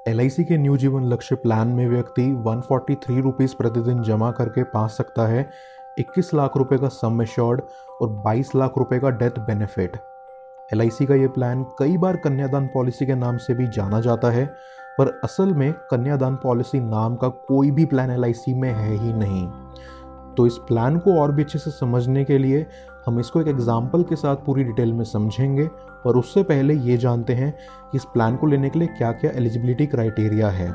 LIC के new जीवन लक्ष्य प्लान में व्यक्ति 143 रुपीज़ प्रतिदिन जमा करके पा सकता है 21 लाख रुपए का सम एश्योर्ड और 22 लाख रुपए का डेथ बेनिफिट। LIC का ये प्लान कई बार कन्यादान पॉलिसी के नाम से भी जाना जाता है, पर असल में कन्यादान पॉलिसी नाम का कोई भी प्लान LIC में है ही नहीं। तो इस प्लान को और भी अच्छे से समझने के लिए हम इसको एक एग्जाम्पल के साथ पूरी डिटेल में समझेंगे, और उससे पहले ये जानते हैं कि इस प्लान को लेने के लिए क्या क्या एलिजिबिलिटी क्राइटेरिया है।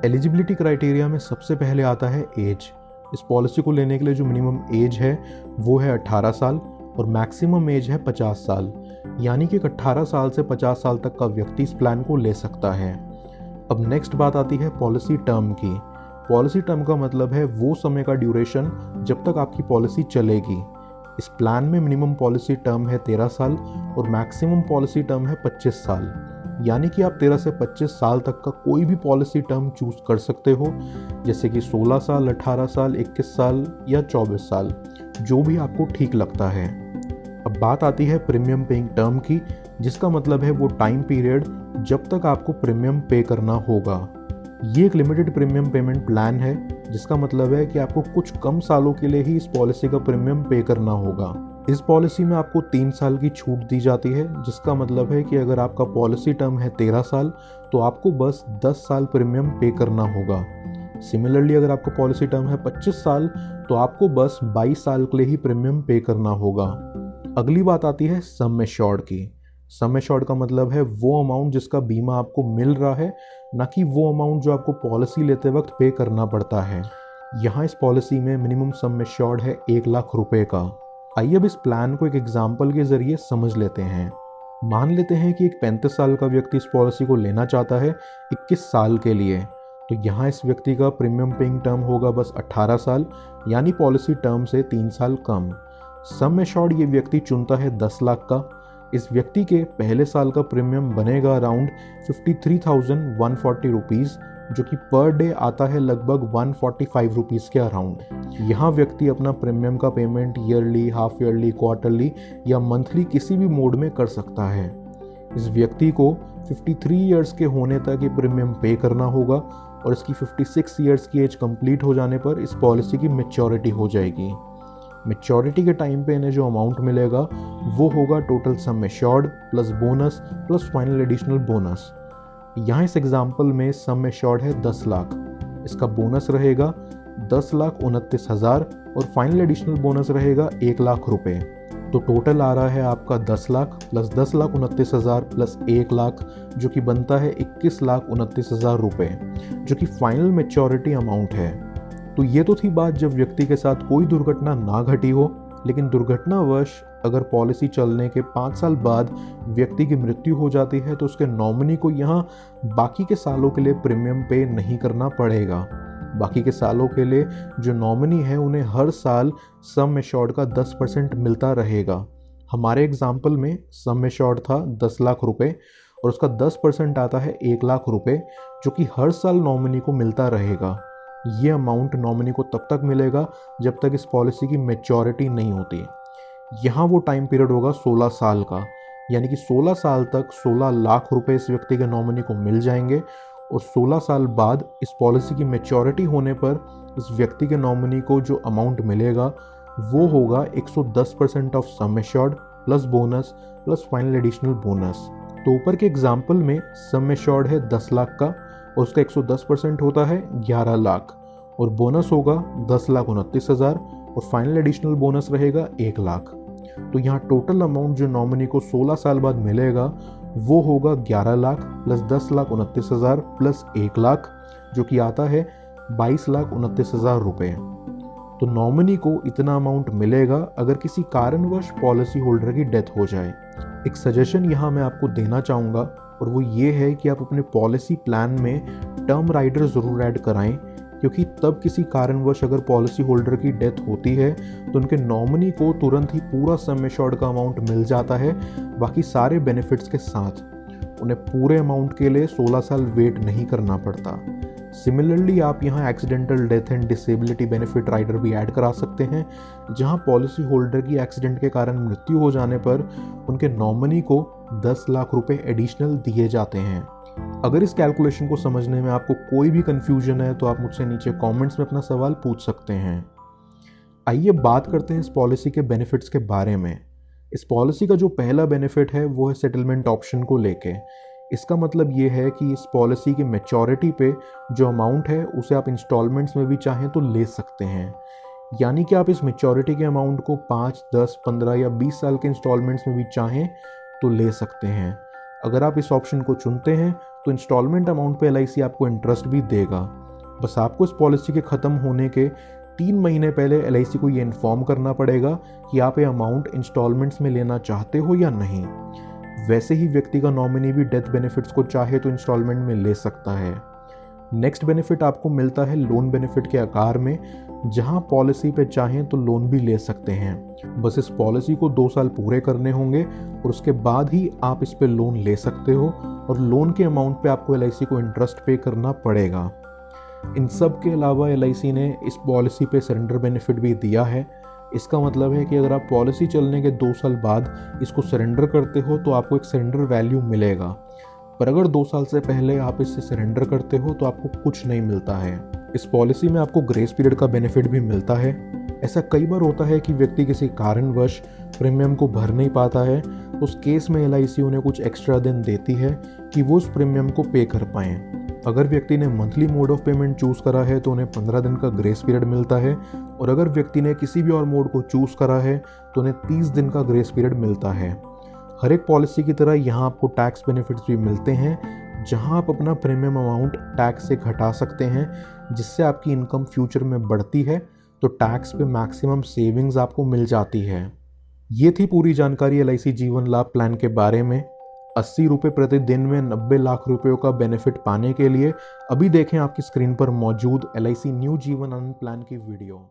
एलिजिबिलिटी क्राइटेरिया में सबसे पहले आता है एज। इस पॉलिसी को लेने के लिए जो मिनिमम एज है वो है 18 साल और मैक्सिमम एज है 50 साल, यानी कि 18 साल से 50 साल तक का व्यक्ति इस प्लान को ले सकता है। अब नेक्स्ट बात आती है पॉलिसी टर्म की। पॉलिसी टर्म का मतलब है वो समय का ड्यूरेशन जब तक आपकी पॉलिसी चलेगी। इस प्लान में मिनिमम पॉलिसी टर्म है 13 साल और मैक्सिमम पॉलिसी टर्म है 25 साल, यानी कि आप 13 से 25 साल तक का कोई भी पॉलिसी टर्म चूज कर सकते हो, जैसे कि 16 साल, 18 साल, 21 साल या 24 साल, जो भी आपको ठीक लगता है। अब बात आती है प्रीमियम पेइंग टर्म की, जिसका मतलब है वो टाइम पीरियड जब तक आपको प्रीमियम पे करना होगा। ये एक लिमिटेड प्रीमियम पेमेंट प्लान है, जिसका मतलब है कि आपको कुछ कम सालों के लिए ही इस पॉलिसी का प्रीमियम पे करना होगा। इस पॉलिसी में आपको 3 साल की छूट दी जाती है, जिसका मतलब है कि अगर आपका पॉलिसी टर्म है 13 साल तो आपको बस 10 साल प्रीमियम पे करना होगा। सिमिलरली अगर आपका पॉलिसी टर्म है 25 साल तो आपको बस 22 साल के लिए ही प्रीमियम पे करना होगा। अगली बात आती है सम एश्योर्ड की। सम एश्योर्ड का मतलब है वो अमाउंट जिसका बीमा आपको मिल रहा है, ना कि वो अमाउंट जो आपको पॉलिसी लेते वक्त पे करना पड़ता है। यहाँ इस पॉलिसी में मिनिमम सम एश्योर्ड है 1 लाख रुपए का। आइए अब इस प्लान को एक एग्जाम्पल के जरिए समझ लेते हैं। मान लेते हैं कि एक 35 साल का व्यक्ति इस पॉलिसी को लेना चाहता है 21 साल के लिए, तो यहाँ इस व्यक्ति का प्रीमियम पेइंग टर्म होगा बस 18 साल, यानी पॉलिसी टर्म से 3 साल कम। सम एश्योर्ड ये व्यक्ति चुनता है 10 लाख का। इस व्यक्ति के पहले साल का प्रीमियम बनेगा अराउंड 53,140 रुपीज़, जो कि पर डे आता है लगभग 145 रुपीज़ के अराउंड। यहाँ व्यक्ति अपना प्रीमियम का payment yearly, half yearly, quarterly या मंथली किसी भी मोड में कर सकता है। इस व्यक्ति को 53 ईयर्स के होने तक ये प्रीमियम पे करना होगा, और इसकी 56 ईयर्स की एज कंप्लीट हो जाने पर इस पॉलिसी की मैच्योरिटी हो जाएगी। मैच्योरिटी के टाइम पे इन्हें जो अमाउंट मिलेगा वो होगा total sum assured plus bonus plus final additional bonus. यहाँ इस एग्जाम्पल में सम एश्योर्ड है 10 लाख, इसका बोनस रहेगा 10,29,000 और फाइनल एडिशनल बोनस रहेगा 1 लाख रुपए। तो टोटल आ रहा है आपका 10 लाख प्लस 10,29,000 प्लस 1 लाख, जो कि बनता है 21,29,000 रुपए, जो कि फाइनल मैच्योरिटी अमाउंट है। तो ये तो थी बात जब व्यक्ति के साथ कोई दुर्घटना ना घटी हो, लेकिन दुर्घटनावश अगर पॉलिसी चलने के 5 साल बाद व्यक्ति की मृत्यु हो जाती है तो उसके नॉमिनी को यहाँ बाकी के सालों के लिए प्रीमियम पे नहीं करना पड़ेगा। बाकी के सालों के लिए जो नॉमिनी है उन्हें हर साल सम एश्योर्ड का 10% मिलता रहेगा। हमारे एग्जाम्पल में सम एश्योर्ड था 10 लाख रुपए और उसका 10% आता है 1 लाख रुपए, जो कि हर साल नॉमिनी को मिलता रहेगा। ये अमाउंट नॉमिनी को तब तक मिलेगा जब तक इस पॉलिसी की मैच्योरिटी नहीं होती। यहाँ वो टाइम पीरियड होगा 16 साल का, यानी कि 16 साल तक 16 लाख रुपए इस व्यक्ति के नॉमिनी को मिल जाएंगे, और 16 साल बाद इस पॉलिसी की मैच्योरिटी होने पर इस व्यक्ति के नॉमिनी को जो अमाउंट मिलेगा वो होगा 110% of sum assured plus bonus plus final additional bonus. तो ऊपर के एग्जाम्पल में सम एश्योर्ड है 10 लाख का और उसका 110% होता है 11 लाख, और बोनस होगा 10,29,000 और फाइनल एडिशनल बोनस रहेगा 1 लाख। तो यहाँ टोटल अमाउंट जो नॉमिनी को 16 साल बाद मिलेगा वो होगा 11 लाख प्लस 10,29,000 प्लस 1 लाख, जो कि आता है 22,29,000 रुपये। तो नॉमिनी को इतना अमाउंट मिलेगा अगर किसी कारणवश पॉलिसी होल्डर की डेथ हो जाए। एक सजेशन यहाँ मैं आपको देना चाहूँगा, और वो ये है कि आप अपने पॉलिसी प्लान में टर्म राइडर ज़रूर ऐड कराएं, क्योंकि तब किसी कारणवश अगर पॉलिसी होल्डर की डेथ होती है तो उनके नॉमिनी को तुरंत ही पूरा सम एश्योर्ड का अमाउंट मिल जाता है, बाकी सारे बेनिफिट्स के साथ। उन्हें पूरे अमाउंट के लिए 16 साल वेट नहीं करना पड़ता। सिमिलरली आप यहाँ accidental death and disability benefit rider भी ऐड करा सकते हैं, जहाँ पॉलिसी होल्डर की एक्सीडेंट के कारण मृत्यु हो जाने पर उनके नॉमिनी को 10 लाख रुपए एडिशनल दिए जाते हैं। अगर इस कैलकुलेशन को समझने में आपको कोई भी कन्फ्यूजन है तो आप मुझसे नीचे कमेंट्स में अपना सवाल पूछ सकते हैं। आइए बात करते हैं इस पॉलिसी के बेनिफिट्स के बारे में। इस पॉलिसी का जो पहला बेनिफिट है वो है सेटलमेंट ऑप्शन को लेके। इसका मतलब ये है कि इस पॉलिसी की मैच्योरिटी पे जो अमाउंट है उसे आप इंस्टॉलमेंट्स में भी चाहें तो ले सकते हैं। यानी कि आप इस मैच्योरिटी के अमाउंट को 5, 10, 15 या 20 साल के इंस्टॉलमेंट्स में भी चाहें तो ले सकते हैं। अगर आप इस ऑप्शन को चुनते हैं तो इंस्टॉलमेंट अमाउंट पे LIC आपको इंटरेस्ट भी देगा। बस आपको इस पॉलिसी के ख़त्म होने के 3 महीने पहले LIC को ये इन्फॉर्म करना पड़ेगा कि आप ये अमाउंट इंस्टॉलमेंट्स में लेना चाहते हो या नहीं। वैसे ही व्यक्ति का नॉमिनी भी डेथ बेनिफिट्स को चाहे तो इंस्टॉलमेंट में ले सकता है। नेक्स्ट बेनिफिट आपको मिलता है लोन बेनिफिट के आकार में, जहां पॉलिसी पे चाहें तो लोन भी ले सकते हैं। बस इस पॉलिसी को 2 साल पूरे करने होंगे और उसके बाद ही आप इस पे लोन ले सकते हो और लोन के अमाउंट पे आपको LIC को इंटरेस्ट पे करना पड़ेगा। इन सब के अलावा LIC ने इस पॉलिसी पे सरेंडर बेनिफिट भी दिया है। इसका मतलब है कि अगर आप पॉलिसी चलने के 2 साल बाद इसको सरेंडर करते हो तो आपको एक सरेंडर वैल्यू मिलेगा, पर अगर 2 साल से पहले आप इससे सरेंडर करते हो तो आपको कुछ नहीं मिलता है। इस पॉलिसी में आपको ग्रेस पीरियड का बेनिफिट भी मिलता है। ऐसा कई बार होता है कि व्यक्ति किसी कारणवश प्रीमियम को भर नहीं पाता है, तो उस केस में LIC उन्हें कुछ एक्स्ट्रा दिन देती है कि वो उस प्रीमियम को पे कर पाएँ। अगर व्यक्ति ने monthly mode of payment choose करा है तो उन्हें 15 दिन का ग्रेस पीरियड मिलता है, और अगर व्यक्ति ने किसी भी और मोड को चूज़ करा है तो उन्हें 30 दिन का ग्रेस पीरियड मिलता है। हर एक पॉलिसी की तरह यहाँ आपको टैक्स बेनिफिट्स भी मिलते हैं, जहाँ आप अपना प्रीमियम अमाउंट टैक्स से घटा सकते हैं, जिससे आपकी इनकम फ्यूचर में बढ़ती है तो टैक्स पे मैक्सिमम सेविंग्स आपको मिल जाती है। ये थी पूरी जानकारी LIC जीवन लाभ प्लान के बारे में। 80 रुपये प्रतिदिन में 90 लाख रुपयों का बेनिफिट पाने के लिए अभी देखें आपकी स्क्रीन पर मौजूद LIC new Jeevan Anand plan की वीडियो।